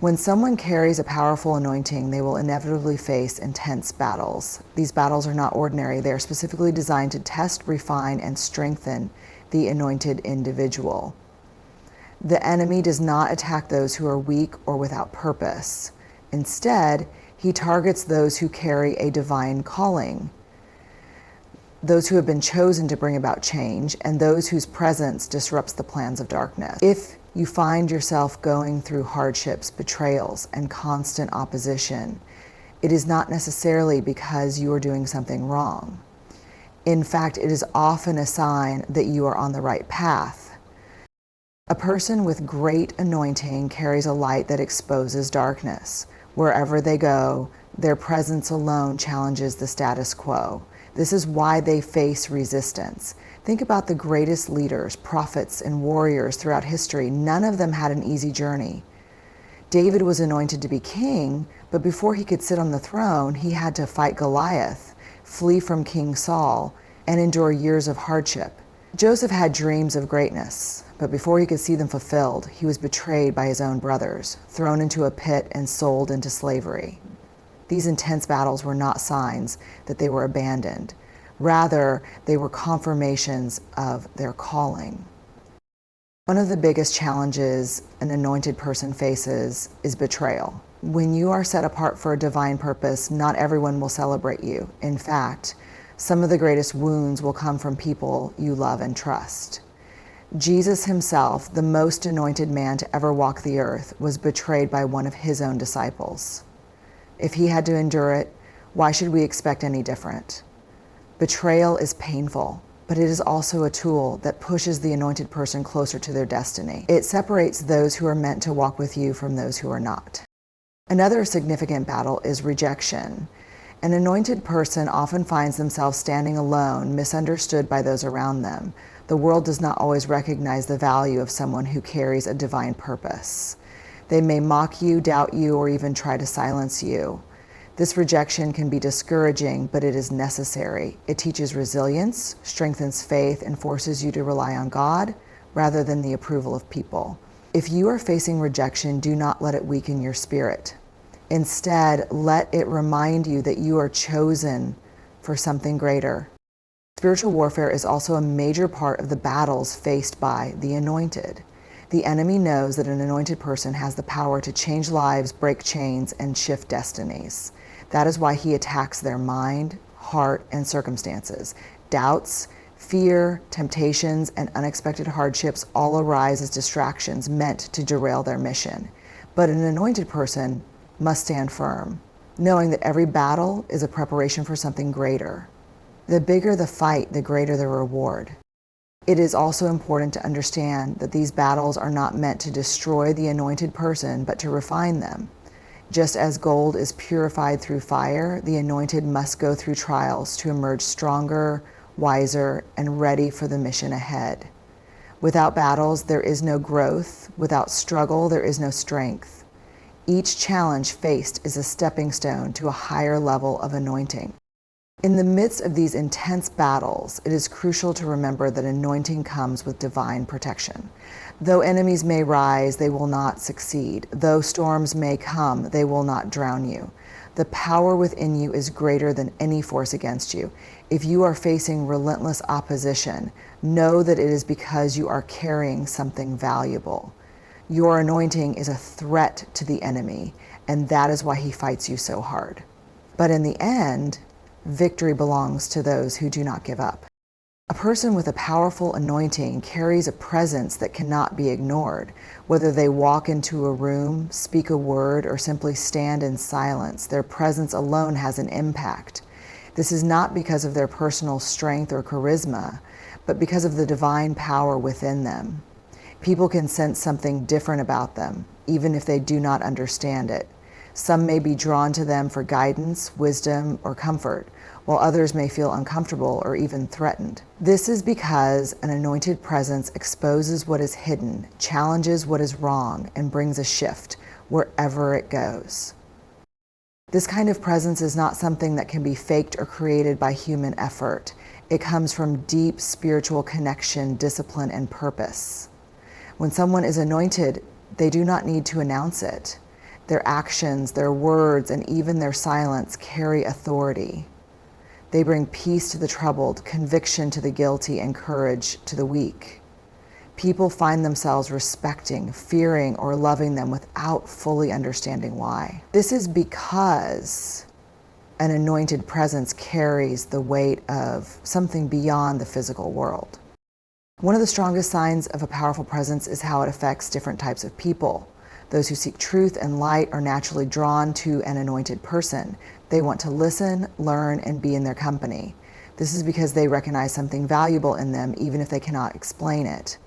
When someone carries a powerful anointing, they will inevitably face intense battles. These battles are not ordinary. They are specifically designed to test, refine, and strengthen the anointed individual. The enemy does not attack those who are weak or without purpose. Instead, he targets those who carry a divine calling, those who have been chosen to bring about change, and those whose presence disrupts the plans of darkness. If you find yourself going through hardships, betrayals, and constant opposition, it is not necessarily because you are doing something wrong. In fact, it is often a sign that you are on the right path. A person with great anointing carries a light that exposes darkness. Wherever they go, their presence alone challenges the status quo. This is why they face resistance. Think about the greatest leaders, prophets, and warriors throughout history. None of them had an easy journey. David was anointed to be king, but before he could sit on the throne, he had to fight Goliath, flee from King Saul, and endure years of hardship. Joseph had dreams of greatness, but before he could see them fulfilled, he was betrayed by his own brothers, thrown into a pit, and sold into slavery. These intense battles were not signs that they were abandoned. Rather, they were confirmations of their calling. One of the biggest challenges an anointed person faces is betrayal. When you are set apart for a divine purpose, not everyone will celebrate you. In fact, some of the greatest wounds will come from people you love and trust. Jesus himself, the most anointed man to ever walk the earth, was betrayed by one of his own disciples. If he had to endure it, why should we expect any different? Betrayal is painful, but it is also a tool that pushes the anointed person closer to their destiny. It separates those who are meant to walk with you from those who are not. Another significant battle is rejection. An anointed person often finds themselves standing alone, misunderstood by those around them. The world does not always recognize the value of someone who carries a divine purpose. They may mock you, doubt you, or even try to silence you. This rejection can be discouraging, but it is necessary. It teaches resilience, strengthens faith, and forces you to rely on God rather than the approval of people. If you are facing rejection, do not let it weaken your spirit. Instead, let it remind you that you are chosen for something greater. Spiritual warfare is also a major part of the battles faced by the anointed. The enemy knows that an anointed person has the power to change lives, break chains, and shift destinies. That is why he attacks their mind, heart, and circumstances. Doubts, fear, temptations, and unexpected hardships all arise as distractions meant to derail their mission. But an anointed person must stand firm, knowing that every battle is a preparation for something greater. The bigger the fight, the greater the reward. It is also important to understand that these battles are not meant to destroy the anointed person, but to refine them. Just as gold is purified through fire, the anointed must go through trials to emerge stronger, wiser, and ready for the mission ahead. Without battles, there is no growth. Without struggle, there is no strength. Each challenge faced is a stepping stone to a higher level of anointing. In the midst of these intense battles, it is crucial to remember that anointing comes with divine protection. Though enemies may rise, they will not succeed. Though storms may come, they will not drown you. The power within you is greater than any force against you. If you are facing relentless opposition, know that it is because you are carrying something valuable. Your anointing is a threat to the enemy, and that is why he fights you so hard. But in the end, victory belongs to those who do not give up. A person with a powerful anointing carries a presence that cannot be ignored. Whether they walk into a room, speak a word, or simply stand in silence, their presence alone has an impact. This is not because of their personal strength or charisma, but because of the divine power within them. People can sense something different about them, even if they do not understand it. Some may be drawn to them for guidance, wisdom, or comfort, while others may feel uncomfortable or even threatened. This is because an anointed presence exposes what is hidden, challenges what is wrong, and brings a shift wherever it goes. This kind of presence is not something that can be faked or created by human effort. It comes from deep spiritual connection, discipline, and purpose. When someone is anointed, they do not need to announce it. Their actions, their words, and even their silence carry authority. They bring peace to the troubled, conviction to the guilty, and courage to the weak. People find themselves respecting, fearing, or loving them without fully understanding why. This is because an anointed presence carries the weight of something beyond the physical world. One of the strongest signs of a powerful presence is how it affects different types of people. Those who seek truth and light are naturally drawn to an anointed person. They want to listen, learn, and be in their company. This is because they recognize something valuable in them, even if they cannot explain it.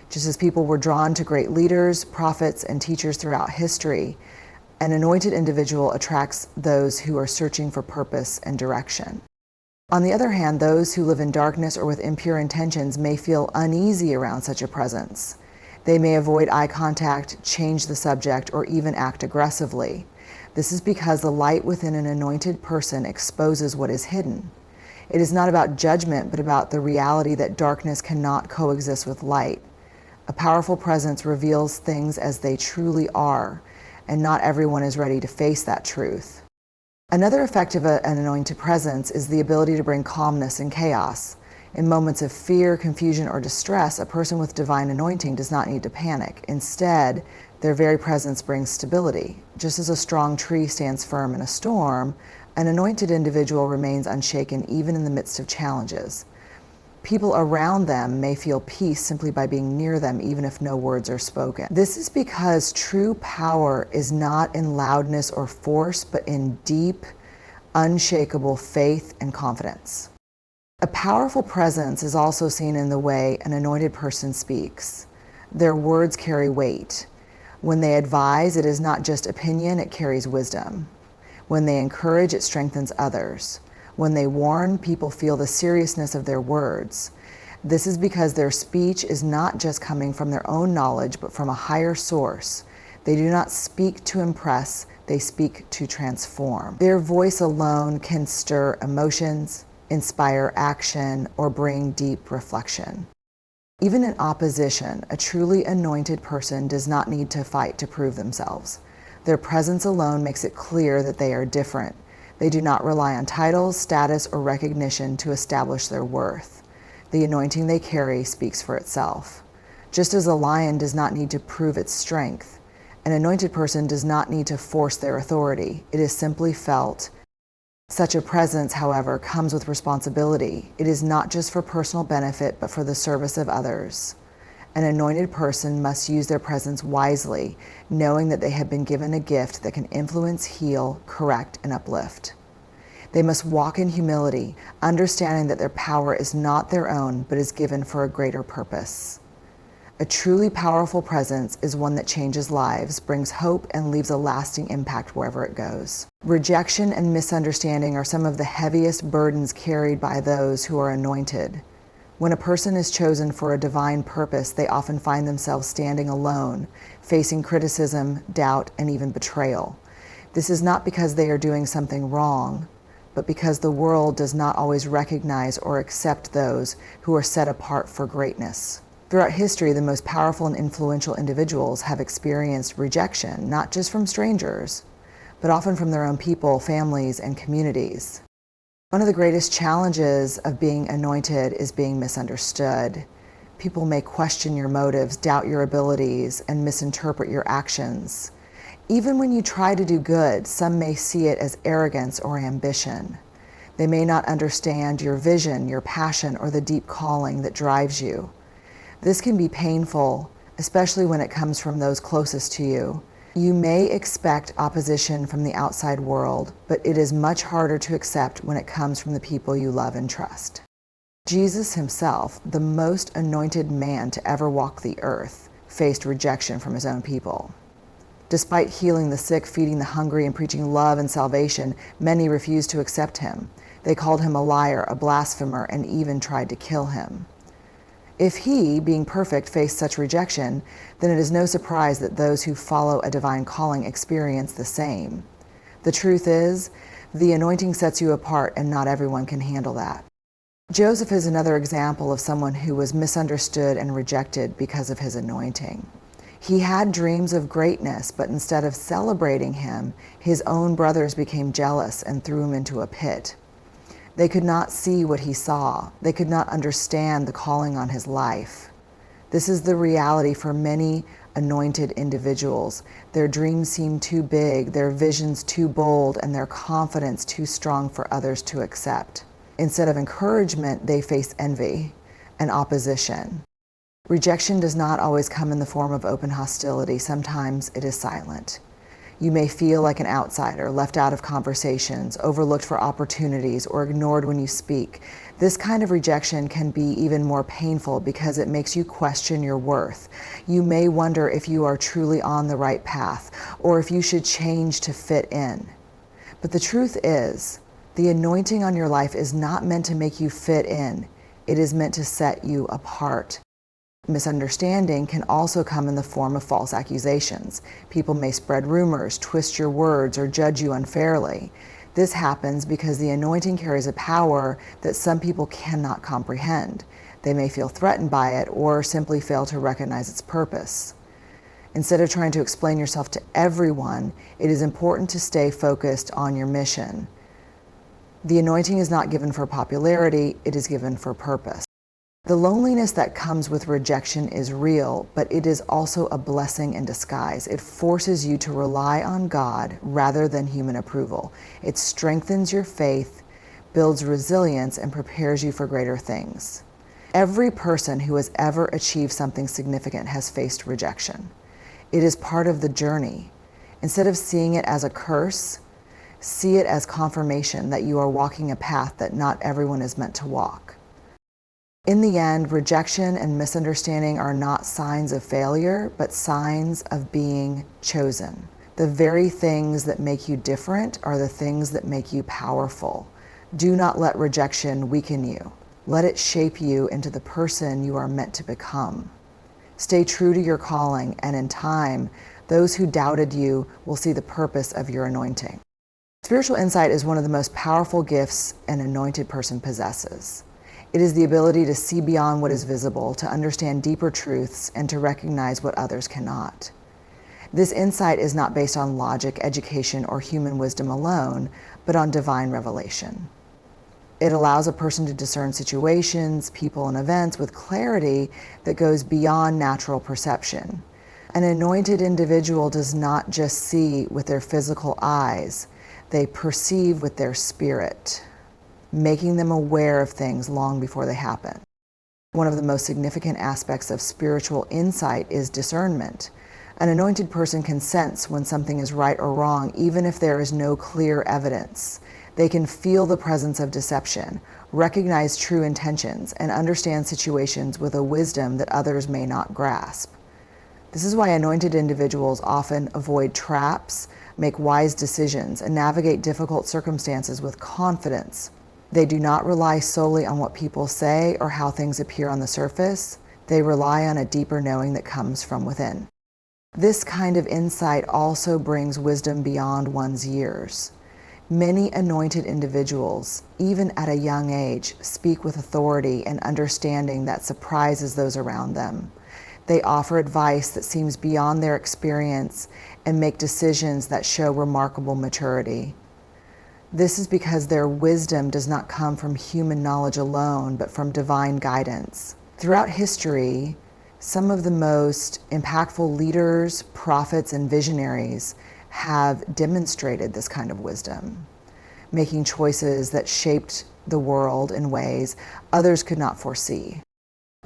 Just as people were drawn to great leaders, prophets, and teachers throughout history, an anointed individual attracts those who are searching for purpose and direction. On the other hand, those who live in darkness or with impure intentions may feel uneasy around such a presence. They may avoid eye contact, change the subject, or even act aggressively. This is because the light within an anointed person exposes what is hidden. It is not about judgment, but about the reality that darkness cannot coexist with light. A powerful presence reveals things as they truly are, and not everyone is ready to face that truth. Another effect of an anointed presence is the ability to bring calmness in chaos. In moments of fear, confusion, or distress, a person with divine anointing does not need to panic. Instead, their very presence brings stability. Just as a strong tree stands firm in a storm, an anointed individual remains unshaken even in the midst of challenges. People around them may feel peace simply by being near them, even if no words are spoken. This is because true power is not in loudness or force, but in deep, unshakable faith and confidence. A powerful presence is also seen in the way an anointed person speaks. Their words carry weight. When they advise, it is not just opinion, it carries wisdom. When they encourage, it strengthens others. When they warn, people feel the seriousness of their words. This is because their speech is not just coming from their own knowledge, but from a higher source. They do not speak to impress, they speak to transform. Their voice alone can stir emotions, inspire action, or bring deep reflection. Even in opposition, a truly anointed person does not need to fight to prove themselves. Their presence alone makes it clear that they are different. They do not rely on titles, status, or recognition to establish their worth. The anointing they carry speaks for itself. Just as a lion does not need to prove its strength, an anointed person does not need to force their authority. It is simply felt. Such a presence, however, comes with responsibility. It is not just for personal benefit, but for the service of others. An anointed person must use their presence wisely, knowing that they have been given a gift that can influence, heal, correct, and uplift. They must walk in humility, understanding that their power is not their own, but is given for a greater purpose. A truly powerful presence is one that changes lives, brings hope, and leaves a lasting impact wherever it goes. Rejection and misunderstanding are some of the heaviest burdens carried by those who are anointed. When a person is chosen for a divine purpose, they often find themselves standing alone, facing criticism, doubt, and even betrayal. This is not because they are doing something wrong, but because the world does not always recognize or accept those who are set apart for greatness. Throughout history, the most powerful and influential individuals have experienced rejection, not just from strangers, but often from their own people, families, and communities. One of the greatest challenges of being anointed is being misunderstood. People may question your motives, doubt your abilities, and misinterpret your actions. Even when you try to do good, some may see it as arrogance or ambition. They may not understand your vision, your passion, or the deep calling that drives you. This can be painful, especially when it comes from those closest to you. You may expect opposition from the outside world, but it is much harder to accept when it comes from the people you love and trust. Jesus himself, the most anointed man to ever walk the earth, faced rejection from his own people. Despite healing the sick, feeding the hungry, and preaching love and salvation, many refused to accept him. They called him a liar, a blasphemer, and even tried to kill him. If he, being perfect, faced such rejection, then it is no surprise that those who follow a divine calling experience the same. The truth is, the anointing sets you apart, and not everyone can handle that. Joseph is another example of someone who was misunderstood and rejected because of his anointing. He had dreams of greatness, but instead of celebrating him, his own brothers became jealous and threw him into a pit. They could not see what he saw. They could not understand the calling on his life. This is the reality for many anointed individuals. Their dreams seem too big, their visions too bold, and their confidence too strong for others to accept. Instead of encouragement, they face envy and opposition. Rejection does not always come in the form of open hostility. Sometimes it is silent. You may feel like an outsider, left out of conversations, overlooked for opportunities, or ignored when you speak. This kind of rejection can be even more painful because it makes you question your worth. You may wonder if you are truly on the right path, or if you should change to fit in. But the truth is, the anointing on your life is not meant to make you fit in. It is meant to set you apart. Misunderstanding can also come in the form of false accusations. People may spread rumors, twist your words, or judge you unfairly. This happens because the anointing carries a power that some people cannot comprehend. They may feel threatened by it or simply fail to recognize its purpose. Instead of trying to explain yourself to everyone, it is important to stay focused on your mission. The anointing is not given for popularity, it is given for purpose. The loneliness that comes with rejection is real, but it is also a blessing in disguise. It forces you to rely on God rather than human approval. It strengthens your faith, builds resilience, and prepares you for greater things. Every person who has ever achieved something significant has faced rejection. It is part of the journey. Instead of seeing it as a curse, see it as confirmation that you are walking a path that not everyone is meant to walk. In the end, rejection and misunderstanding are not signs of failure, but signs of being chosen. The very things that make you different are the things that make you powerful. Do not let rejection weaken you. Let it shape you into the person you are meant to become. Stay true to your calling, and in time, those who doubted you will see the purpose of your anointing. Spiritual insight is one of the most powerful gifts an anointed person possesses. It is the ability to see beyond what is visible, to understand deeper truths, and to recognize what others cannot. This insight is not based on logic, education, or human wisdom alone, but on divine revelation. It allows a person to discern situations, people, and events with clarity that goes beyond natural perception. An anointed individual does not just see with their physical eyes, they perceive with their spirit, making them aware of things long before they happen. One of the most significant aspects of spiritual insight is discernment. An anointed person can sense when something is right or wrong, even if there is no clear evidence. They can feel the presence of deception, recognize true intentions, and understand situations with a wisdom that others may not grasp. This is why anointed individuals often avoid traps, make wise decisions, and navigate difficult circumstances with confidence. They do not rely solely on what people say or how things appear on the surface. They rely on a deeper knowing that comes from within. This kind of insight also brings wisdom beyond one's years. Many anointed individuals, even at a young age, speak with authority and understanding that surprises those around them. They offer advice that seems beyond their experience and make decisions that show remarkable maturity. This is because their wisdom does not come from human knowledge alone, but from divine guidance. Throughout history, some of the most impactful leaders, prophets, and visionaries have demonstrated this kind of wisdom, making choices that shaped the world in ways others could not foresee.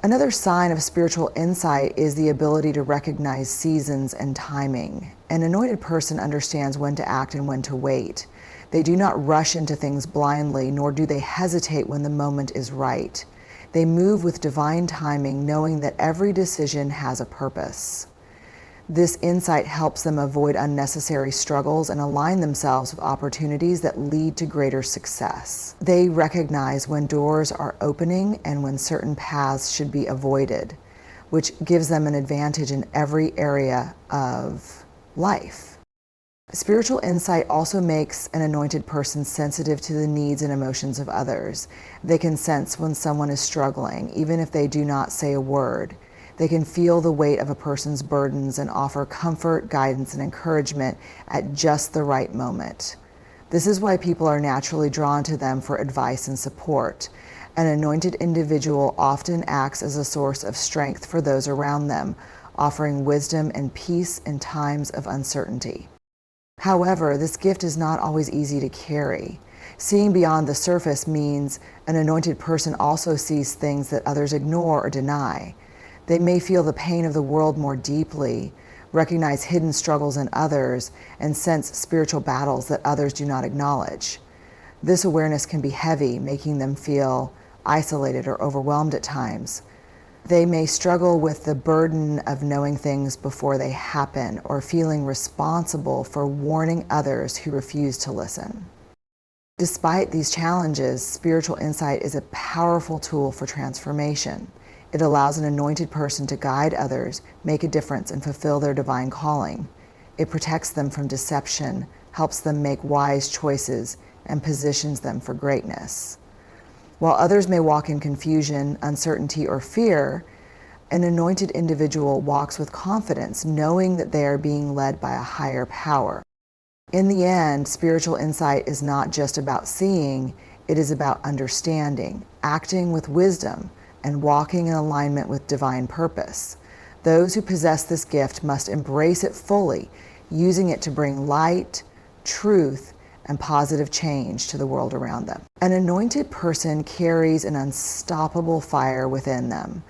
Another sign of spiritual insight is the ability to recognize seasons and timing. An anointed person understands when to act and when to wait. They do not rush into things blindly, nor do they hesitate when the moment is right. They move with divine timing, knowing that every decision has a purpose. This insight helps them avoid unnecessary struggles and align themselves with opportunities that lead to greater success. They recognize when doors are opening and when certain paths should be avoided, which gives them an advantage in every area of life. Spiritual insight also makes an anointed person sensitive to the needs and emotions of others. They can sense when someone is struggling, even if they do not say a word. They can feel the weight of a person's burdens and offer comfort, guidance, and encouragement at just the right moment. This is why people are naturally drawn to them for advice and support. An anointed individual often acts as a source of strength for those around them, offering wisdom and peace in times of uncertainty. However, this gift is not always easy to carry. Seeing beyond the surface means an anointed person also sees things that others ignore or deny. They may feel the pain of the world more deeply, recognize hidden struggles in others, and sense spiritual battles that others do not acknowledge. This awareness can be heavy, making them feel isolated or overwhelmed at times. They may struggle with the burden of knowing things before they happen or feeling responsible for warning others who refuse to listen. Despite these challenges, spiritual insight is a powerful tool for transformation. It allows an anointed person to guide others, make a difference, and fulfill their divine calling. It protects them from deception, helps them make wise choices, and positions them for greatness. While others may walk in confusion, uncertainty, or fear, an anointed individual walks with confidence, knowing that they are being led by a higher power. In the end, spiritual insight is not just about seeing, it is about understanding, acting with wisdom, and walking in alignment with divine purpose. Those who possess this gift must embrace it fully, using it to bring light, truth, and positive change to the world around them. An anointed person carries an unstoppable fire within them,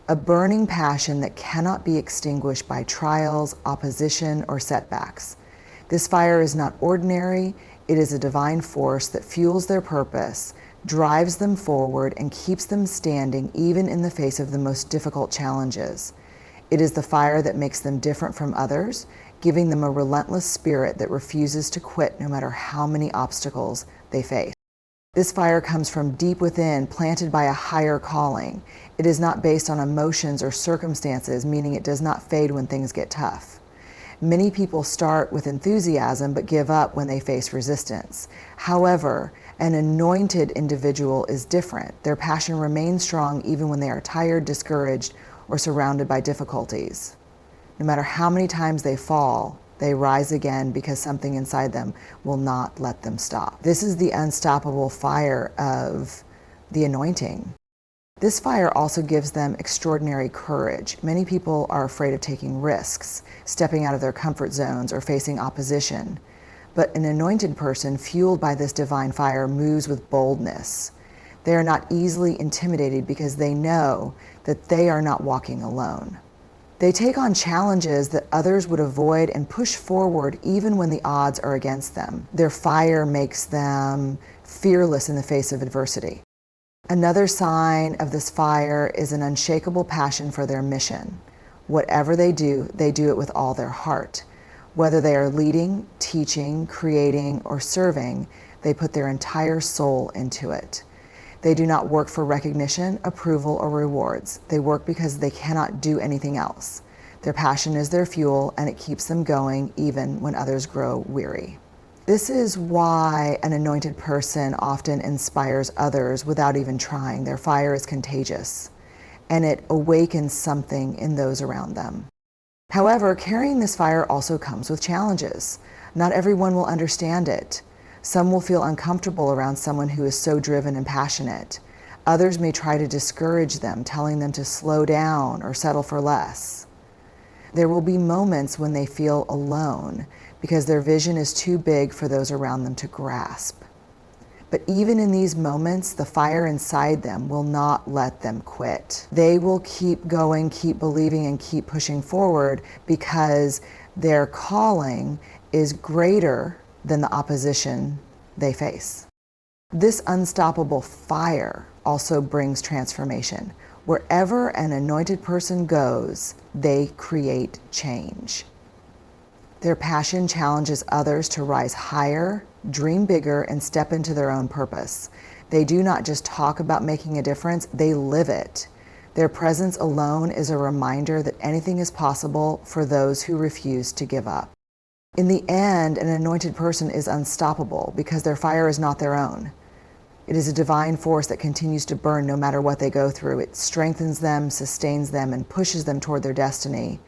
a burning passion that cannot be extinguished by trials, opposition, or setbacks. This fire is not ordinary, it is a divine force that fuels their purpose, drives them forward, and keeps them standing even in the face of the most difficult challenges. It is the fire that makes them different from others, giving them a relentless spirit that refuses to quit no matter how many obstacles they face. This fire comes from deep within, planted by a higher calling. It is not based on emotions or circumstances, meaning it does not fade when things get tough. Many people start with enthusiasm but give up when they face resistance. However, an anointed individual is different. Their passion remains strong even when they are tired, discouraged, or surrounded by difficulties. No matter how many times they fall, they rise again because something inside them will not let them stop. This is the unstoppable fire of the anointing. This fire also gives them extraordinary courage. Many people are afraid of taking risks, stepping out of their comfort zones, or facing opposition. But an anointed person, fueled by this divine fire, moves with boldness. They are not easily intimidated because they know that they are not walking alone. They take on challenges that others would avoid and push forward even when the odds are against them. Their fire makes them fearless in the face of adversity. Another sign of this fire is an unshakable passion for their mission. Whatever they do it with all their heart. Whether they are leading, teaching, creating, or serving, they put their entire soul into it. They do not work for recognition, approval, or rewards. They work because they cannot do anything else. Their passion is their fuel, and it keeps them going even when others grow weary. This is why an anointed person often inspires others without even trying. Their fire is contagious, and it awakens something in those around them. However, carrying this fire also comes with challenges. Not everyone will understand it. Some will feel uncomfortable around someone who is so driven and passionate. Others may try to discourage them, telling them to slow down or settle for less. There will be moments when they feel alone because their vision is too big for those around them to grasp. But even in these moments, the fire inside them will not let them quit. They will keep going, keep believing, and keep pushing forward because their calling is greater than the opposition they face. This unstoppable fire also brings transformation. Wherever an anointed person goes, they create change. Their passion challenges others to rise higher, dream bigger, and step into their own purpose. They do not just talk about making a difference, they live it. Their presence alone is a reminder that anything is possible for those who refuse to give up. In the end, an anointed person is unstoppable because their fire is not their own. It is a divine force that continues to burn no matter what they go through. It strengthens them, sustains them, and pushes them toward their destiny.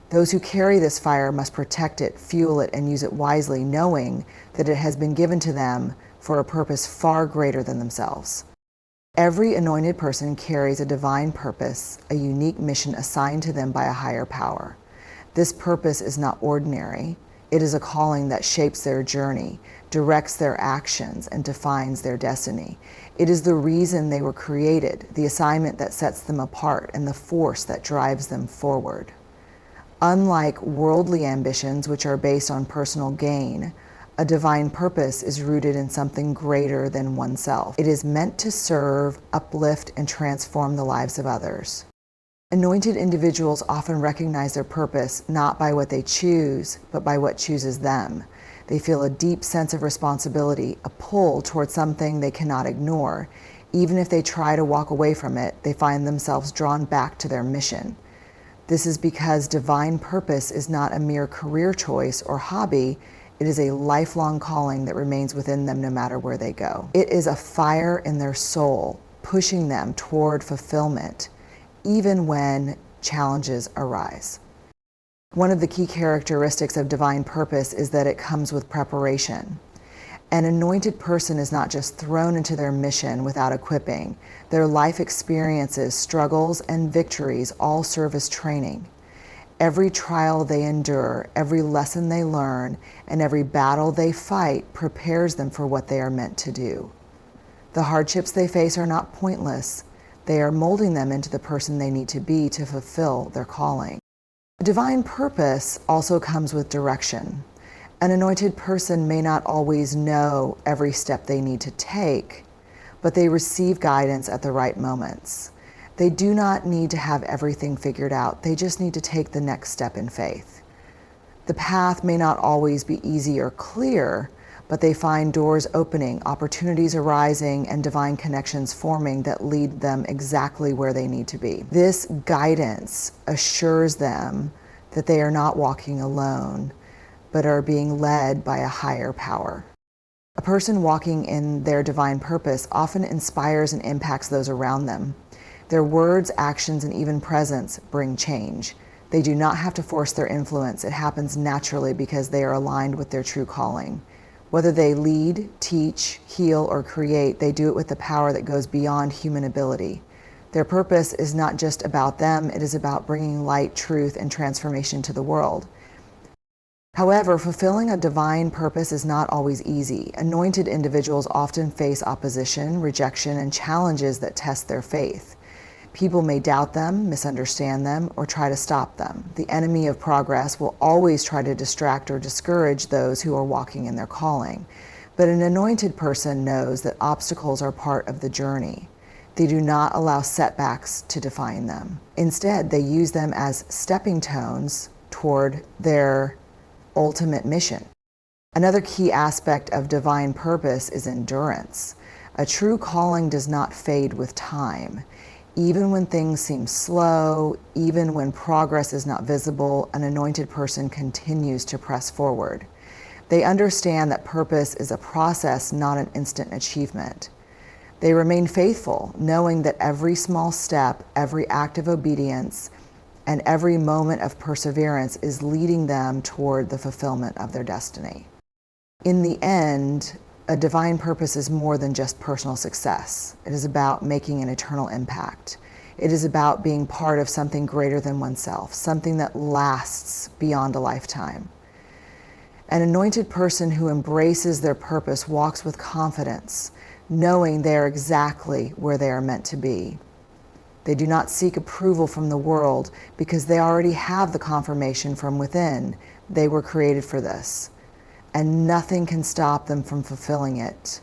Those who carry this fire must protect it, fuel it, and use it wisely, knowing that it has been given to them for a purpose far greater than themselves. Every anointed person carries a divine purpose, a unique mission assigned to them by a higher power. This purpose is not ordinary. It is a calling that shapes their journey, directs their actions, and defines their destiny. It is the reason they were created, the assignment that sets them apart, and the force that drives them forward. Unlike worldly ambitions, which are based on personal gain, a divine purpose is rooted in something greater than oneself. It is meant to serve, uplift, and transform the lives of others. Anointed individuals often recognize their purpose not by what they choose, but by what chooses them. They feel a deep sense of responsibility, a pull towards something they cannot ignore. Even if they try to walk away from it, they find themselves drawn back to their mission. This is because divine purpose is not a mere career choice or hobby. It is a lifelong calling that remains within them no matter where they go. It is a fire in their soul, pushing them toward fulfillment, even when challenges arise. One of the key characteristics of divine purpose is that it comes with preparation. An anointed person is not just thrown into their mission without equipping. Their life experiences, struggles, and victories all serve as training. Every trial they endure, every lesson they learn, and every battle they fight prepares them for what they are meant to do. The hardships they face are not pointless. They are molding them into the person they need to be to fulfill their calling. A divine purpose also comes with direction. An anointed person may not always know every step they need to take, but they receive guidance at the right moments. They do not need to have everything figured out. They just need to take the next step in faith. The path may not always be easy or clear, but they find doors opening, opportunities arising, and divine connections forming that lead them exactly where they need to be. This guidance assures them that they are not walking alone, but are being led by a higher power. A person walking in their divine purpose often inspires and impacts those around them. Their words, actions, and even presence bring change. They do not have to force their influence. It happens naturally because they are aligned with their true calling. Whether they lead, teach, heal, or create, they do it with the power that goes beyond human ability. Their purpose is not just about them, it is about bringing light, truth, and transformation to the world. However, fulfilling a divine purpose is not always easy. Anointed individuals often face opposition, rejection, and challenges that test their faith. People may doubt them, misunderstand them, or try to stop them. The enemy of progress will always try to distract or discourage those who are walking in their calling. But an anointed person knows that obstacles are part of the journey. They do not allow setbacks to define them. Instead, they use them as stepping stones toward their ultimate mission. Another key aspect of divine purpose is endurance. A true calling does not fade with time. Even when things seem slow, even when progress is not visible, an anointed person continues to press forward. They understand that purpose is a process, not an instant achievement. They remain faithful, knowing that every small step, every act of obedience, and every moment of perseverance is leading them toward the fulfillment of their destiny. In the end, a divine purpose is more than just personal success. It is about making an eternal impact. It is about being part of something greater than oneself, something that lasts beyond a lifetime. An anointed person who embraces their purpose walks with confidence, knowing they are exactly where they are meant to be. They do not seek approval from the world because they already have the confirmation from within. They were created for this, and nothing can stop them from fulfilling it.